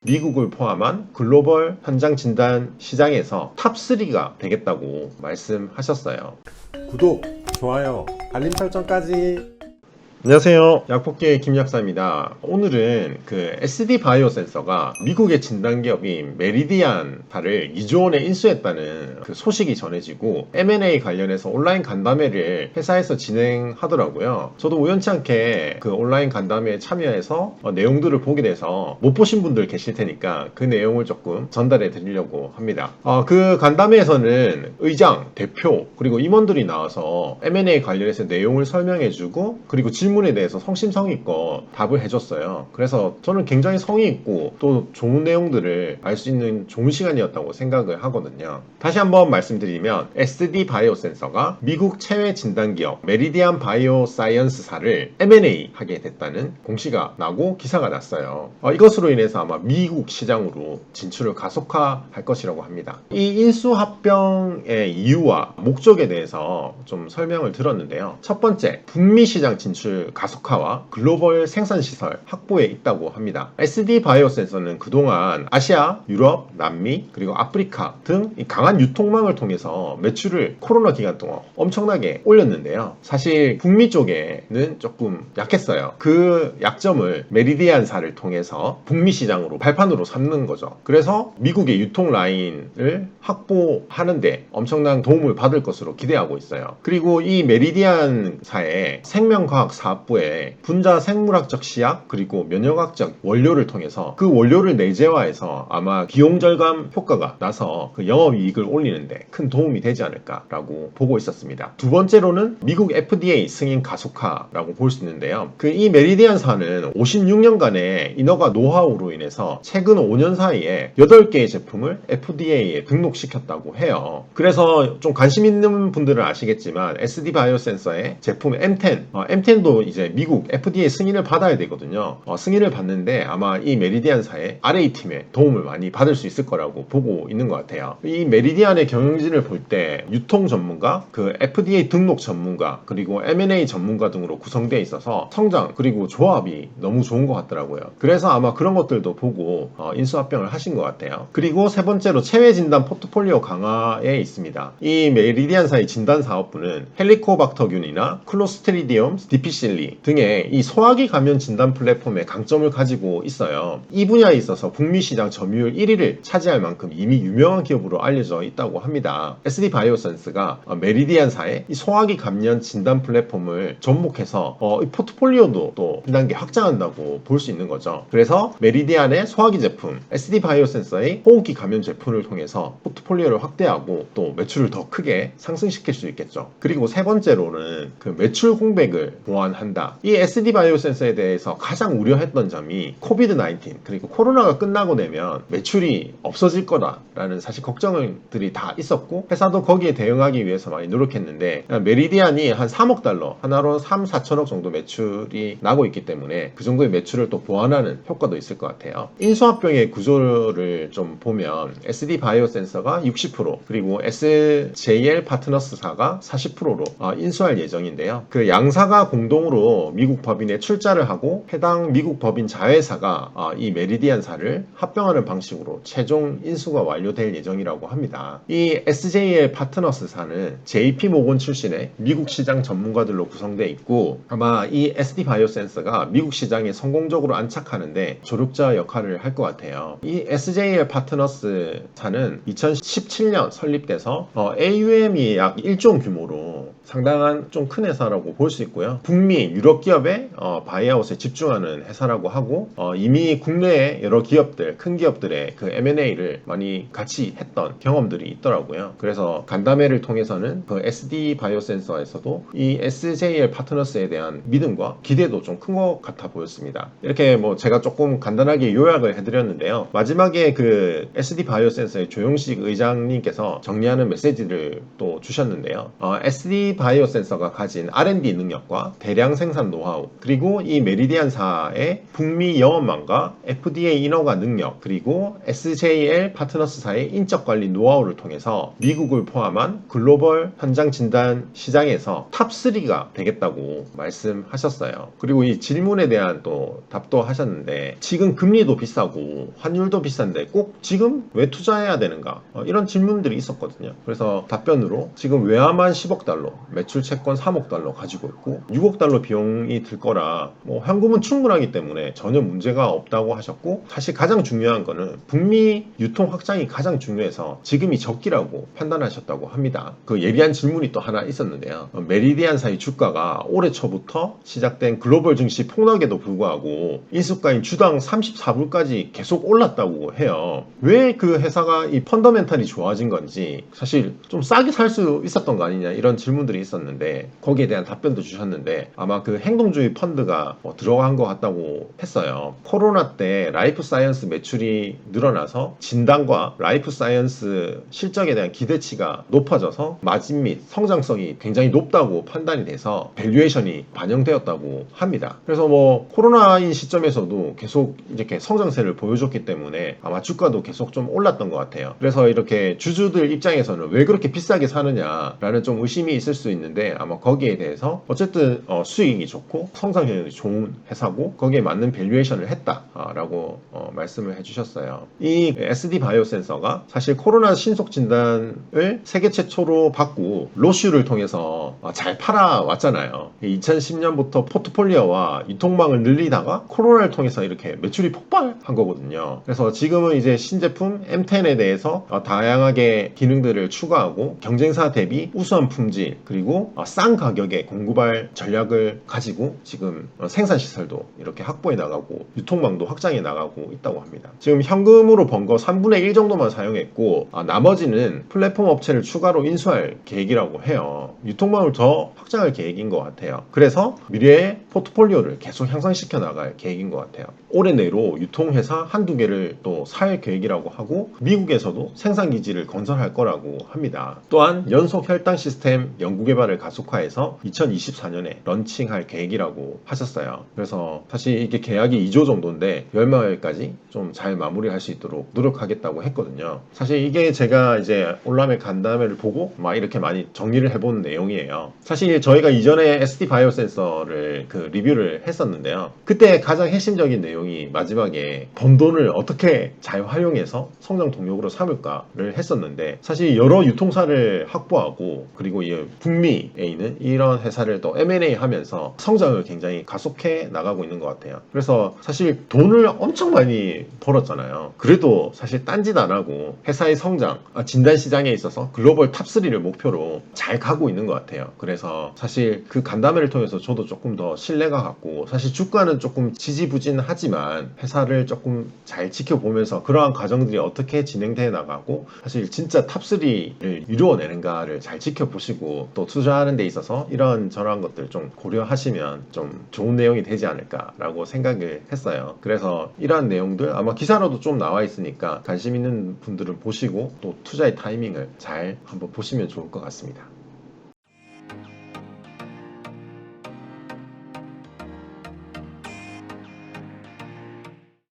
미국을 포함한 글로벌 현장 진단 시장에서 탑3가 되겠다고 말씀하셨어요. 구독, 좋아요, 알림 설정까지. 안녕하세요. 약폭계의 김약사입니다. 오늘은 그 SD 바이오 센서가 미국의 진단기업인 메리디안사를 2조 원에 인수했다는 그 소식이 전해지고 M&A 관련해서 온라인 간담회를 회사에서 진행하더라고요. 저도 우연치 않게 그 온라인 간담회에 참여해서 내용들을 보게 돼서 못 보신 분들 계실 테니까 그 내용을 조금 전달해 드리려고 합니다. 그 간담회에서는 의장, 대표, 그리고 임원들이 나와서 M&A 관련해서 내용을 설명해주고 그리고 질문에 대해서 성심성의껏 답을 해줬어요. 그래서 저는 굉장히 성의 있고 또 좋은 내용들을 알 수 있는 좋은 시간이었다고 생각을 하거든요. 다시 한번 말씀드리면 SD 바이오 센서가 미국 체외 진단기업 메리디안 바이오 사이언스사를 M&A 하게 됐다는 공시가 나고 기사가 났어요. 이것으로 인해서 아마 미국 시장으로 진출을 가속화할 것이라고 합니다. 이 인수합병의 이유와 목적에 대해서 좀 설명을 들었는데요. 첫 번째, 북미 시장 진출 가속화와 글로벌 생산시설 확보에 있다고 합니다. SD 바이오 센서는 그동안 아시아, 유럽, 남미, 그리고 아프리카 등 강한 유통망을 통해서 매출을 코로나 기간 동안 엄청나게 올렸는데요. 사실 북미 쪽에는 조금 약했어요. 그 약점을 메리디안사를 통해서 북미 시장으로 발판으로 삼는 거죠. 그래서 미국의 유통 라인을 확보하는데 엄청난 도움을 받을 것으로 기대하고 있어요. 그리고 이 메리디안사의 생명과학사업부에 분자 생물학적 시약 그리고 면역학적 원료를 통해서 그 원료를 내재화해서 아마 비용 절감 효과가 나서 그 영업이익을 올리는데 큰 도움이 되지 않을까라고 보고 있었습니다. 두 번째로는 미국 FDA 승인 가속화라고 볼 수 있는데요. 그 이 메리디안사는 56년간의 인허가 노하우로 인해서 최근 5년 사이에 8개의 제품을 FDA에 등록시켰다고 해요. 그래서 좀 관심 있는 분들은 아시겠지만 SD 바이오 센서의 제품 M10, M10도 이제 미국 FDA 승인을 받아야 되거든요. 승인을 받는데 아마 이 메리디안사의 RA팀에 도움을 많이 받을 수 있을 거라고 보고 있는 것 같아요. 이 메리디안의 경영진을 볼 때 유통 전문가, 그 FDA 등록 전문가, 그리고 M&A 전문가 등으로 구성되어 있어서 성장 그리고 조합이 너무 좋은 것 같더라고요. 그래서 아마 그런 것들도 보고 인수합병을 하신 것 같아요. 그리고 세 번째로 체외 진단 포트폴리오 강화에 있습니다. 이 메리디안사의 진단 사업부는 헬리코박터균이나 클로스트리디움 디피실리 등의 이 소화기 감염 진단 플랫폼의 강점을 가지고 있어요. 이 분야에 있어서 북미 시장 점유율 1위를 차지할 만큼 이미 유명한 기업으로 알려져 있다고 합니다. SD 바이오센스가 메리디안사의 이 소화기 감염 진단 플랫폼을 접목해서 이 포트폴리오도 또 한 단계 확장한다고 볼 수 있는 거죠. 그래서 메리디안의 소화기 제품, SD 바이오센서의 호흡기 감염 제품을 통해서 포트폴리오를 확대하고 또 매출을 더 크게 상승시킬 수 있겠죠. 그리고 세 번째로는 그 매출 공백을 보완한다. 이 SD 바이오센서에 대해서 가장 우려했던 점이 코비드-19 그리고 코로나가 끝나고 나면 매출이 없어질 거다라는 사실 걱정들이 다 있었고 회사도 거기에 대응하기 위해서 많이 노력했는데 메리디안이 한 3억 달러 하나로 3, 4천억 정도 매출이 나고 있기 때문에 그 정도의 매출을 또 보완하는 효과도 있을 것 같아요. 인수합병의 구조를 좀 보면 SD 바이오센서가 60% 그리고 SJL 파트너스사가 40%로 인수할 예정인데요. 그 양사가 공동으로 미국 법인에 출자를 하고 해당 미국 법인 자회사가 이 메리디안사를 합병하는 방식으로 최종 인수가 완료될 예정이라고 합니다. 이 SJL 파트너스사는 JP모건 출신의 미국 시장 전문가들로 구성되어 있고 아마 이 SD 바이오센서가 미국 시장에 성공적으로 안착하는데 조력자 역할을 할 것 같아요. 이 SJL 파트너스사는 2017년 설립돼서 AUM이 약 1조 원 규모로 상당한 좀 큰 회사라고 볼 수 있고요. 북미, 유럽 기업의 바이아웃에 집중하는 회사라고 하고 이미 국내의 여러 기업들, 큰 기업들의 그 M&A를 많이 같이 했던 경험들이 있더라고요. 그래서 간담회를 통해서는 그 SD 바이오센서에서도 이 SJL 파트너스에 대한 믿음과 기대도 좀 큰 것 같아 보였습니다. 이렇게 뭐 제가 조금 간단하게 요약을 해드렸는데요. 마지막에 그 SD 바이오센서의 조용식 의장님께서 정리하는 메시지를 또 주셨는데요. SD 바이오센서가 가진 R&D 능력과 대량 대량 생산 노하우, 그리고 이 메리디안사의 북미 영업망과 FDA 인허가 능력, 그리고 SJL 파트너스사의 인적 관리 노하우를 통해서 미국을 포함한 글로벌 현장 진단 시장에서 탑3가 되겠다고 말씀하셨어요. 그리고 이 질문에 대한 또 답도 하셨는데, 지금 금리도 비싸고 환율도 비싼데 꼭 지금 왜 투자해야 되는가? 이런 질문들이 있었거든요. 그래서 답변으로 지금 외화만 10억 달러, 매출 채권 3억 달러 가지고 있고 6억 달러 비용이 들 거라 뭐 현금은 충분하기 때문에 전혀 문제가 없다고 하셨고, 사실 가장 중요한 거는 북미 유통 확장이 가장 중요해서 지금이 적기라고 판단하셨다고 합니다. 그 예리한 질문이 또 하나 있었는데요. 메리디안사의 주가가 올해 초부터 시작된 글로벌 증시 폭락에도 불구하고 인수가인 주당 34불까지 계속 올랐다고 해요. 왜 그 회사가 이 펀더멘탈이 좋아진 건지, 사실 좀 싸게 살 수 있었던 거 아니냐 이런 질문들이 있었는데, 거기에 대한 답변도 주셨는데 아마 그 행동주의 펀드가 들어간 것 같다고 했어요. 코로나 때 라이프 사이언스 매출이 늘어나서 진단과 라이프 사이언스 실적에 대한 기대치가 높아져서 마진 및 성장성이 굉장히 높다고 판단이 돼서 밸류에이션이 반영되었다고 합니다. 그래서 뭐 코로나인 시점에서도 계속 이렇게 성장세를 보여줬기 때문에 아마 주가도 계속 좀 올랐던 것 같아요. 그래서 이렇게 주주들 입장에서는 왜 그렇게 비싸게 사느냐라는 좀 의심이 있을 수 있는데, 아마 거기에 대해서 어쨌든 수익이 좋고 성장률이 좋은 회사고 거기에 맞는 밸류에이션을 했다라고 말씀을 해주셨어요. 이 SD 바이오 센서가 사실 코로나 신속 진단을 세계 최초로 받고 로슈를 통해서 잘 팔아왔잖아요. 2010년부터 포트폴리오와 유통망을 늘리다가 코로나를 통해서 이렇게 매출이 폭발한 거거든요. 그래서 지금은 이제 신제품 M10에 대해서 다양하게 기능들을 추가하고 경쟁사 대비 우수한 품질, 그리고 싼 가격에 공급할 전략을 가지고 지금 생산 시설도 이렇게 확보해 나가고 유통망도 확장해 나가고 있다고 합니다. 지금 현금으로 번 거 3분의 1 정도만 사용했고 나머지는 플랫폼 업체를 추가로 인수할 계획이라고 해요. 유통망을 더 확장할 계획인 것 같아요. 그래서 미래의 포트폴리오를 계속 향상시켜 나갈 계획인 것 같아요. 올해 내로 유통회사 한두 개를 또 살 계획이라고 하고 미국에서도 생산기지를 건설할 거라고 합니다. 또한 연속 혈당 시스템 연구개발을 가속화해서 2024년에 런칭할 계획이라고 하셨어요. 그래서 사실 이게 계약이 2조 정도인데 열마일까지 좀 잘 마무리할 수 있도록 노력하겠다고 했거든요. 사실 이게 제가 이제 올라메 간담회를 보고 막 이렇게 많이 정리를 해본 내용이에요. 사실 저희가 이전에 SD 바이오 센서를 그 리뷰를 했었는데요. 그때 가장 핵심적인 내용이 마지막에 번 돈을 어떻게 잘 활용해서 성장 동력으로 삼을까를 했었는데, 사실 여러 유통사를 확보하고 그리고 이 북미에 있는 이런 회사를 또 M&A 하면서 성장을 굉장히 가속해 나가고 있는 것 같아요. 그래서 사실 돈을 엄청 많이 벌었잖아요. 그래도 사실 딴짓 안 하고 회사의 성장, 진단 시장에 있어서 글로벌 탑3를 목표로 잘 가고 있는 것 같아요. 그래서 사실 그 간담회를 통해서 저도 조금 더 신뢰가 갔고, 사실 주가는 조금 지지부진하지만 회사를 조금 잘 지켜보면서 그러한 과정들이 어떻게 진행돼 나가고 사실 진짜 탑3를 이루어내는가를 잘 지켜보시고 또 투자하는 데 있어서 이런 저러한 것들 좀 고려하시면 좀 좋은 내용이 되지 않을까라고 생각을 했어요. 그래서 이러한 내용들 아마 기사로도 좀 나와 있으니까 관심 있는 분들은 보시고 또 투자의 타이밍을 잘 한번 보시면 좋을 것 같습니다.